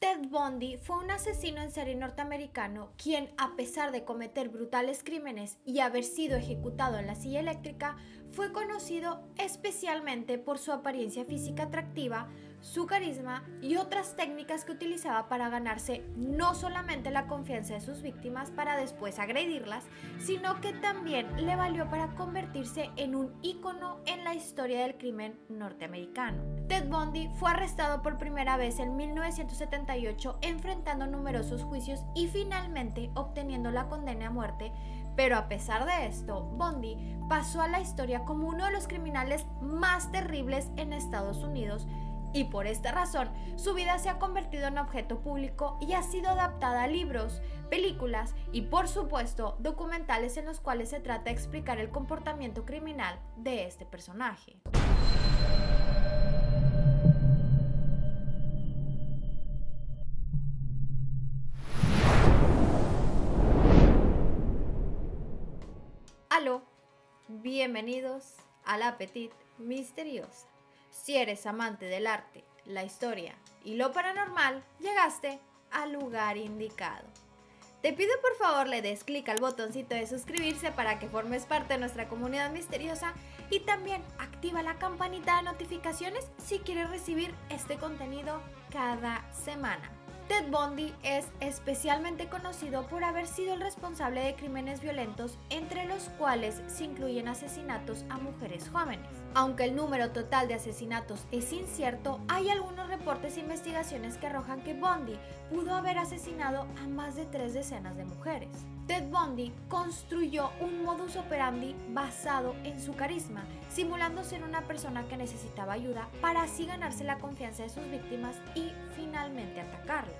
Ted Bundy fue un asesino en serie norteamericano quien, a pesar de cometer brutales crímenes y haber sido ejecutado en la silla eléctrica, fue conocido especialmente por su apariencia física atractiva, su carisma y otras técnicas que utilizaba para ganarse no solamente la confianza de sus víctimas para después agredirlas, sino que también le valió para convertirse en un ícono en la historia del crimen norteamericano. Ted Bundy fue arrestado por primera vez en 1978, enfrentando numerosos juicios y finalmente obteniendo la condena a muerte. Pero a pesar de esto, Bundy pasó a la historia como uno de los criminales más terribles en Estados Unidos, y por esta razón su vida se ha convertido en objeto público y ha sido adaptada a libros, películas y por supuesto documentales en los cuales se trata de explicar el comportamiento criminal de este personaje. Aló, bienvenidos a La Petite Misteriosa. Si eres amante del arte, la historia y lo paranormal, llegaste al lugar indicado. Te pido por favor le des clic al botoncito de suscribirse para que formes parte de nuestra comunidad misteriosa y también activa la campanita de notificaciones si quieres recibir este contenido cada semana. Ted Bundy es especialmente conocido por haber sido el responsable de crímenes violentos, entre los cuales se incluyen asesinatos a mujeres jóvenes. Aunque el número total de asesinatos es incierto, hay algunos reportes e investigaciones que arrojan que Bundy pudo haber asesinado a más de 3 decenas de mujeres. Ted Bundy construyó un modus operandi basado en su carisma, simulando ser una persona que necesitaba ayuda para así ganarse la confianza de sus víctimas y finalmente atacarlas.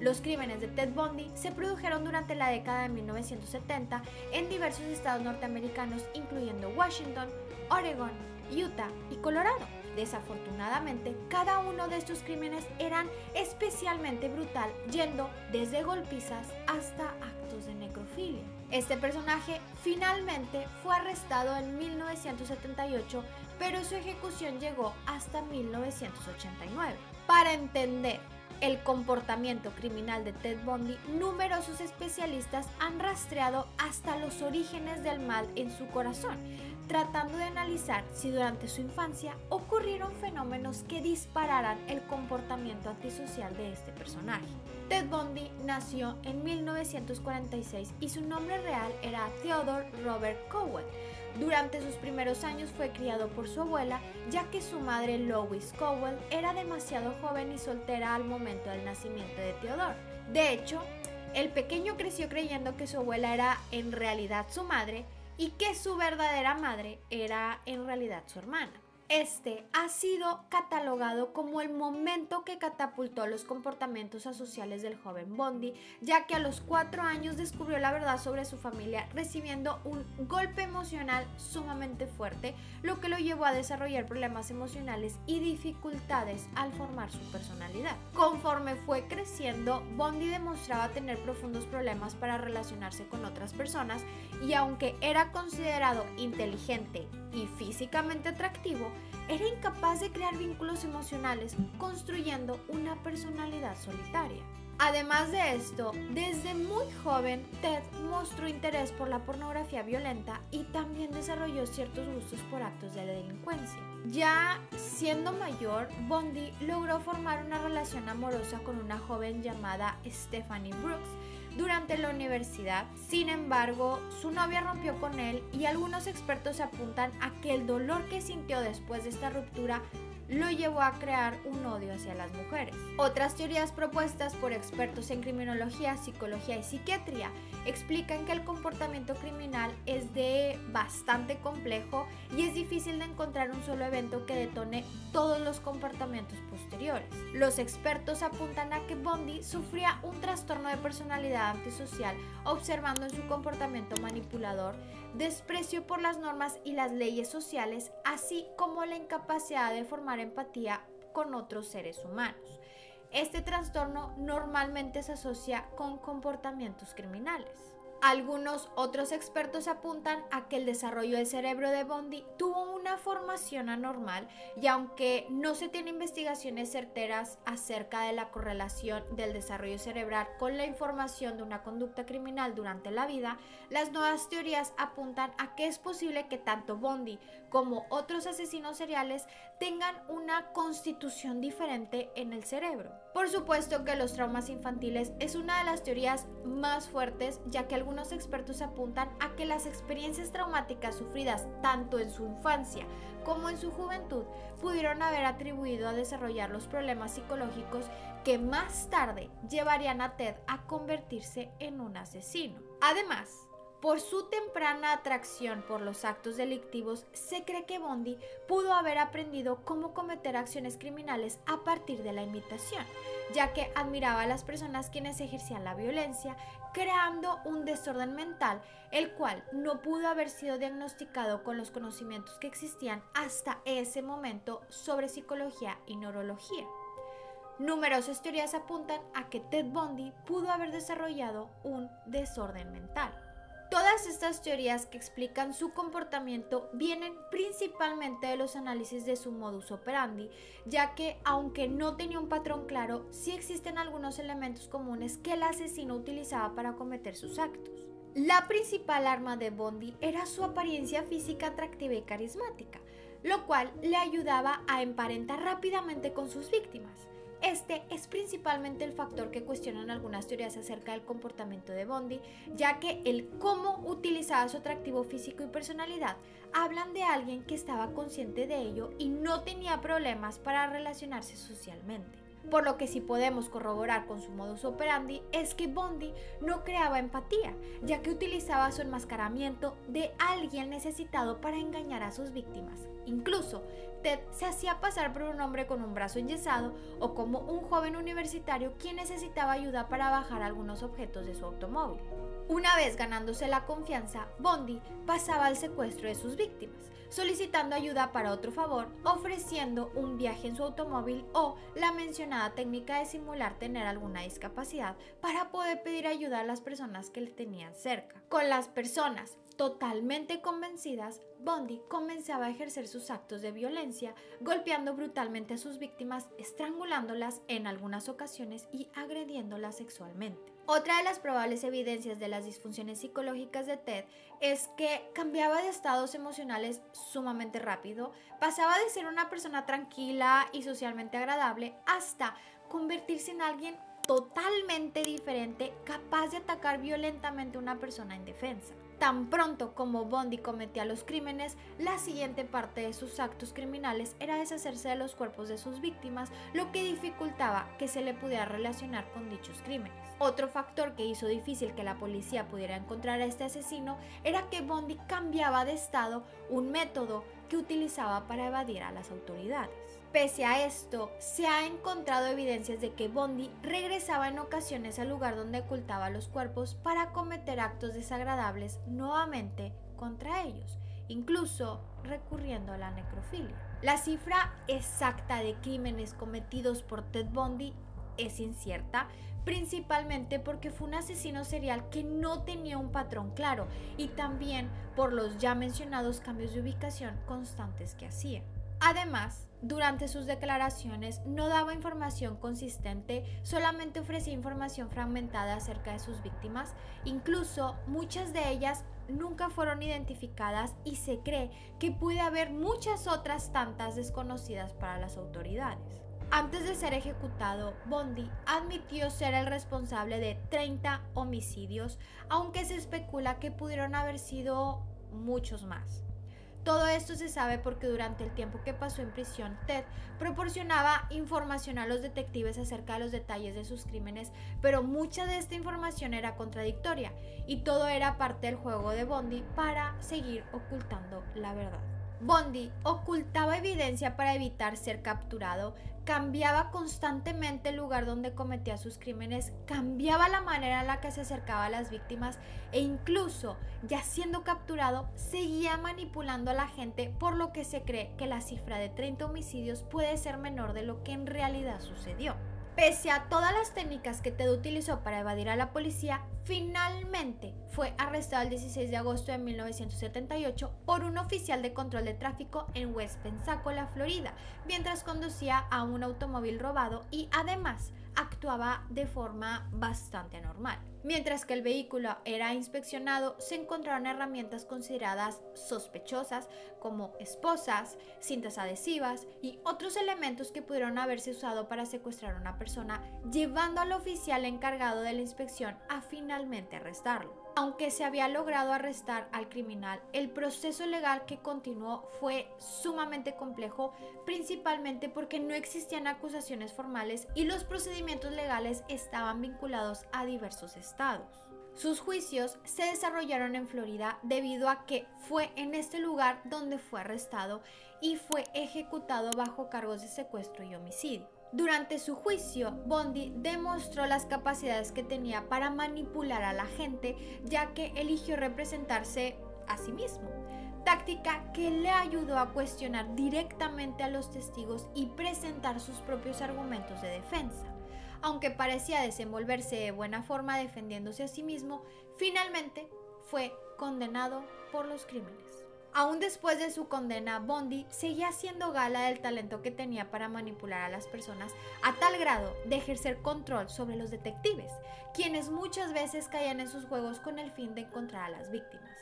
Los crímenes de Ted Bundy se produjeron durante la década de 1970 en diversos estados norteamericanos, incluyendo Washington, Oregon, Utah y Colorado. Desafortunadamente, cada uno de estos crímenes eran especialmente brutal, yendo desde golpizas hasta actos de necrofilia. Este personaje finalmente fue arrestado en 1978, pero su ejecución llegó hasta 1989. Para entender el comportamiento criminal de Ted Bundy, numerosos especialistas han rastreado hasta los orígenes del mal en su corazón, tratando de analizar si durante su infancia ocurrieron fenómenos que dispararan el comportamiento antisocial de este personaje. Ted Bundy nació en 1946 y su nombre real era Theodore Robert Cowell. Durante sus primeros años fue criado por su abuela, ya que su madre Lois Cowell era demasiado joven y soltera al momento del nacimiento de Theodore. De hecho, el pequeño creció creyendo que su abuela era en realidad su madre y que su verdadera madre era en realidad su hermana. Este ha sido catalogado como el momento que catapultó los comportamientos asociales del joven Bundy, ya que a los 4 años descubrió la verdad sobre su familia, recibiendo un golpe emocional sumamente fuerte, lo que lo llevó a desarrollar problemas emocionales y dificultades al formar su personalidad. Conforme fue creciendo, Bundy demostraba tener profundos problemas para relacionarse con otras personas, y aunque era considerado inteligente y físicamente atractivo, era incapaz de crear vínculos emocionales, construyendo una personalidad solitaria. Además de esto, desde muy joven, Ted mostró interés por la pornografía violenta y también desarrolló ciertos gustos por actos de delincuencia. Ya siendo mayor, Bundy logró formar una relación amorosa con una joven llamada Stephanie Brooks durante la universidad. Sin embargo, su novia rompió con él y algunos expertos apuntan a que el dolor que sintió después de esta ruptura lo llevó a crear un odio hacia las mujeres. Otras teorías propuestas por expertos en criminología, psicología y psiquiatría explican que el comportamiento criminal es bastante complejo y es difícil de encontrar un solo evento que detone todos los comportamientos posteriores. Los expertos apuntan a que Bundy sufría un trastorno de personalidad antisocial, observando en su comportamiento manipulador desprecio por las normas y las leyes sociales, así como la incapacidad de formar empatía con otros seres humanos. Este trastorno normalmente se asocia con comportamientos criminales. Algunos otros expertos apuntan a que el desarrollo del cerebro de Bundy tuvo una formación anormal y aunque no se tienen investigaciones certeras acerca de la correlación del desarrollo cerebral con la información de una conducta criminal durante la vida, las nuevas teorías apuntan a que es posible que tanto Bundy como otros asesinos seriales tengan una constitución diferente en el cerebro. Por supuesto que los traumas infantiles es una de las teorías más fuertes, ya que algunos expertos apuntan a que las experiencias traumáticas sufridas tanto en su infancia como en su juventud pudieron haber atribuido a desarrollar los problemas psicológicos que más tarde llevarían a Ted a convertirse en un asesino. Además, por su temprana atracción por los actos delictivos, se cree que Bundy pudo haber aprendido cómo cometer acciones criminales a partir de la imitación, ya que admiraba a las personas quienes ejercían la violencia, creando un desorden mental, el cual no pudo haber sido diagnosticado con los conocimientos que existían hasta ese momento sobre psicología y neurología. Numerosas teorías apuntan a que Ted Bundy pudo haber desarrollado un desorden mental. Todas estas teorías que explican su comportamiento vienen principalmente de los análisis de su modus operandi, ya que aunque no tenía un patrón claro, sí existen algunos elementos comunes que el asesino utilizaba para cometer sus actos. La principal arma de Bundy era su apariencia física atractiva y carismática, lo cual le ayudaba a emparentar rápidamente con sus víctimas. Este es principalmente el factor que cuestionan algunas teorías acerca del comportamiento de Bundy, ya que el cómo utilizaba su atractivo físico y personalidad hablan de alguien que estaba consciente de ello y no tenía problemas para relacionarse socialmente. Por lo que sí podemos corroborar con su modus operandi es que Bundy no creaba empatía, ya que utilizaba su enmascaramiento de alguien necesitado para engañar a sus víctimas. Incluso, Ted se hacía pasar por un hombre con un brazo enyesado o como un joven universitario quien necesitaba ayuda para bajar algunos objetos de su automóvil. Una vez ganándose la confianza, Bundy pasaba al secuestro de sus víctimas, solicitando ayuda para otro favor, ofreciendo un viaje en su automóvil o la mencionada técnica de simular tener alguna discapacidad para poder pedir ayuda a las personas que le tenían cerca. Con las personas totalmente convencidas, Bundy comenzaba a ejercer sus actos de violencia, golpeando brutalmente a sus víctimas, estrangulándolas en algunas ocasiones y agrediéndolas sexualmente. Otra de las probables evidencias de las disfunciones psicológicas de Ted es que cambiaba de estados emocionales sumamente rápido, pasaba de ser una persona tranquila y socialmente agradable hasta convertirse en alguien totalmente diferente, capaz de atacar violentamente a una persona indefensa. Tan pronto como Bundy cometía los crímenes, la siguiente parte de sus actos criminales era deshacerse de los cuerpos de sus víctimas, lo que dificultaba que se le pudiera relacionar con dichos crímenes. Otro factor que hizo difícil que la policía pudiera encontrar a este asesino era que Bundy cambiaba de estado, un método que utilizaba para evadir a las autoridades. Pese a esto, se ha encontrado evidencias de que Bundy regresaba en ocasiones al lugar donde ocultaba los cuerpos para cometer actos desagradables nuevamente contra ellos, incluso recurriendo a la necrofilia. La cifra exacta de crímenes cometidos por Ted Bundy es incierta, principalmente porque fue un asesino serial que no tenía un patrón claro y también por los ya mencionados cambios de ubicación constantes que hacía. Además, durante sus declaraciones no daba información consistente, solamente ofrecía información fragmentada acerca de sus víctimas, incluso muchas de ellas nunca fueron identificadas y se cree que puede haber muchas otras tantas desconocidas para las autoridades. Antes de ser ejecutado, Bundy admitió ser el responsable de 30 homicidios, aunque se especula que pudieron haber sido muchos más. Todo esto se sabe porque durante el tiempo que pasó en prisión, Ted proporcionaba información a los detectives acerca de los detalles de sus crímenes, pero mucha de esta información era contradictoria y todo era parte del juego de Bundy para seguir ocultando la verdad. Bundy ocultaba evidencia para evitar ser capturado, cambiaba constantemente el lugar donde cometía sus crímenes, cambiaba la manera en la que se acercaba a las víctimas e incluso, ya siendo capturado, seguía manipulando a la gente, por lo que se cree que la cifra de 30 homicidios puede ser menor de lo que en realidad sucedió. Pese a todas las técnicas que Ted utilizó para evadir a la policía, finalmente fue arrestado el 16 de agosto de 1978 por un oficial de control de tráfico en West Pensacola, Florida, mientras conducía a un automóvil robado y además actuaba de forma bastante anormal. Mientras que el vehículo era inspeccionado, se encontraron herramientas consideradas sospechosas como esposas, cintas adhesivas y otros elementos que pudieron haberse usado para secuestrar a una persona, llevando al oficial encargado de la inspección a finalmente arrestarlo. Aunque se había logrado arrestar al criminal, el proceso legal que continuó fue sumamente complejo, principalmente porque no existían acusaciones formales y los procedimientos legales estaban vinculados a diversos estados. Sus juicios se desarrollaron en Florida debido a que fue en este lugar donde fue arrestado y fue ejecutado bajo cargos de secuestro y homicidio. Durante su juicio, Bundy demostró las capacidades que tenía para manipular a la gente, ya que eligió representarse a sí mismo, táctica que le ayudó a cuestionar directamente a los testigos y presentar sus propios argumentos de defensa. Aunque parecía desenvolverse de buena forma defendiéndose a sí mismo, finalmente fue condenado por los crímenes. Aún después de su condena, Bundy seguía haciendo gala del talento que tenía para manipular a las personas a tal grado de ejercer control sobre los detectives, quienes muchas veces caían en sus juegos con el fin de encontrar a las víctimas.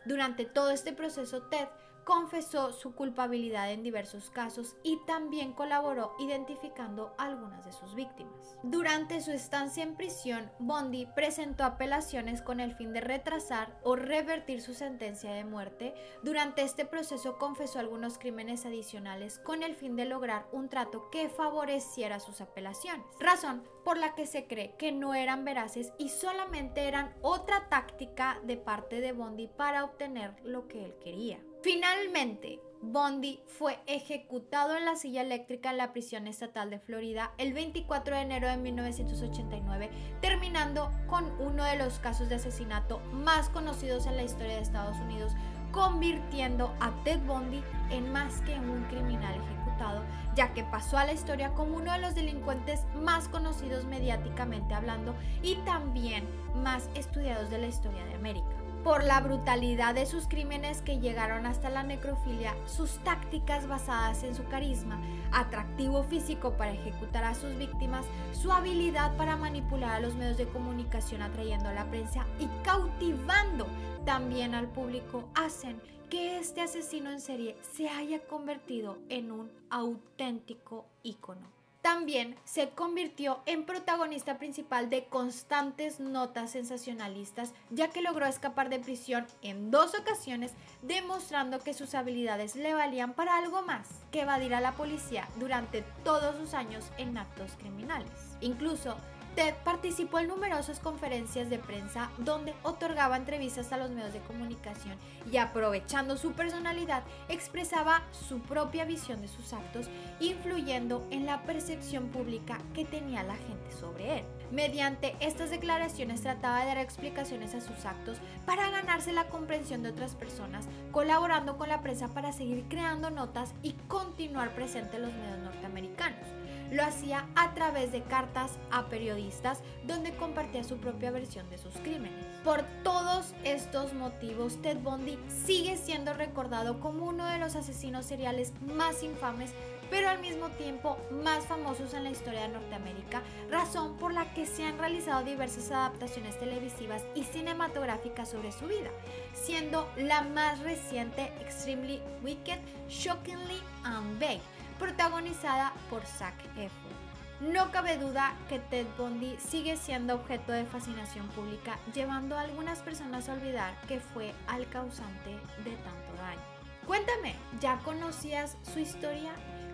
Durante todo este proceso, Ted confesó su culpabilidad en diversos casos y también colaboró identificando a algunas de sus víctimas. Durante su estancia en prisión, Bundy presentó apelaciones con el fin de retrasar o revertir su sentencia de muerte. Durante este proceso confesó algunos crímenes adicionales con el fin de lograr un trato que favoreciera sus apelaciones, razón por la que se cree que no eran veraces y solamente eran otra táctica de parte de Bundy para obtener lo que él quería. Finalmente, Bundy fue ejecutado en la silla eléctrica en la prisión estatal de Florida el 24 de enero de 1989, terminando con uno de los casos de asesinato más conocidos en la historia de Estados Unidos, convirtiendo a Ted Bundy en más que un criminal ejecutado, ya que pasó a la historia como uno de los delincuentes más conocidos mediáticamente hablando y también más estudiados de la historia de América. Por la brutalidad de sus crímenes que llegaron hasta la necrofilia, sus tácticas basadas en su carisma, atractivo físico para ejecutar a sus víctimas, su habilidad para manipular a los medios de comunicación atrayendo a la prensa y cautivando también al público hacen que este asesino en serie se haya convertido en un auténtico ícono. También se convirtió en protagonista principal de constantes notas sensacionalistas, ya que logró escapar de prisión en 2 ocasiones, demostrando que sus habilidades le valían para algo más que evadir a la policía durante todos sus años en actos criminales. Incluso, Ted participó en numerosas conferencias de prensa donde otorgaba entrevistas a los medios de comunicación y, aprovechando su personalidad, expresaba su propia visión de sus actos, influyendo en la percepción pública que tenía la gente sobre él. Mediante estas declaraciones trataba de dar explicaciones a sus actos para ganarse la comprensión de otras personas, colaborando con la prensa para seguir creando notas y continuar presente en los medios norteamericanos. Lo hacía a través de cartas a periodistas donde compartía su propia versión de sus crímenes. Por todos estos motivos, Ted Bundy sigue siendo recordado como uno de los asesinos seriales más infames, pero al mismo tiempo más famosos en la historia de Norteamérica, razón por la que se han realizado diversas adaptaciones televisivas y cinematográficas sobre su vida, siendo la más reciente Extremely Wicked, Shockingly Unveiled, protagonizada por Zac Efron. No cabe duda que Ted Bundy sigue siendo objeto de fascinación pública, llevando a algunas personas a olvidar que fue el causante de tanto daño. Cuéntame, ¿ya conocías su historia?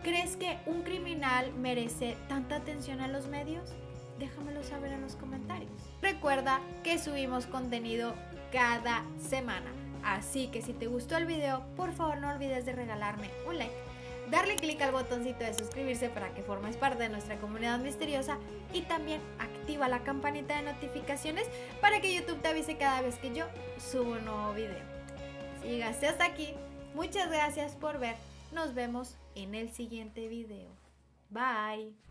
¿Crees que un criminal merece tanta atención en los medios? Déjamelo saber en los comentarios. Recuerda que subimos contenido cada semana, así que si te gustó el video, por favor no olvides de regalarme un like, darle clic al botoncito de suscribirse para que formes parte de nuestra comunidad misteriosa y también activa la campanita de notificaciones para que YouTube te avise cada vez que yo subo un nuevo video. Si llegaste hasta aquí, muchas gracias por ver. Nos vemos en el siguiente video. Bye.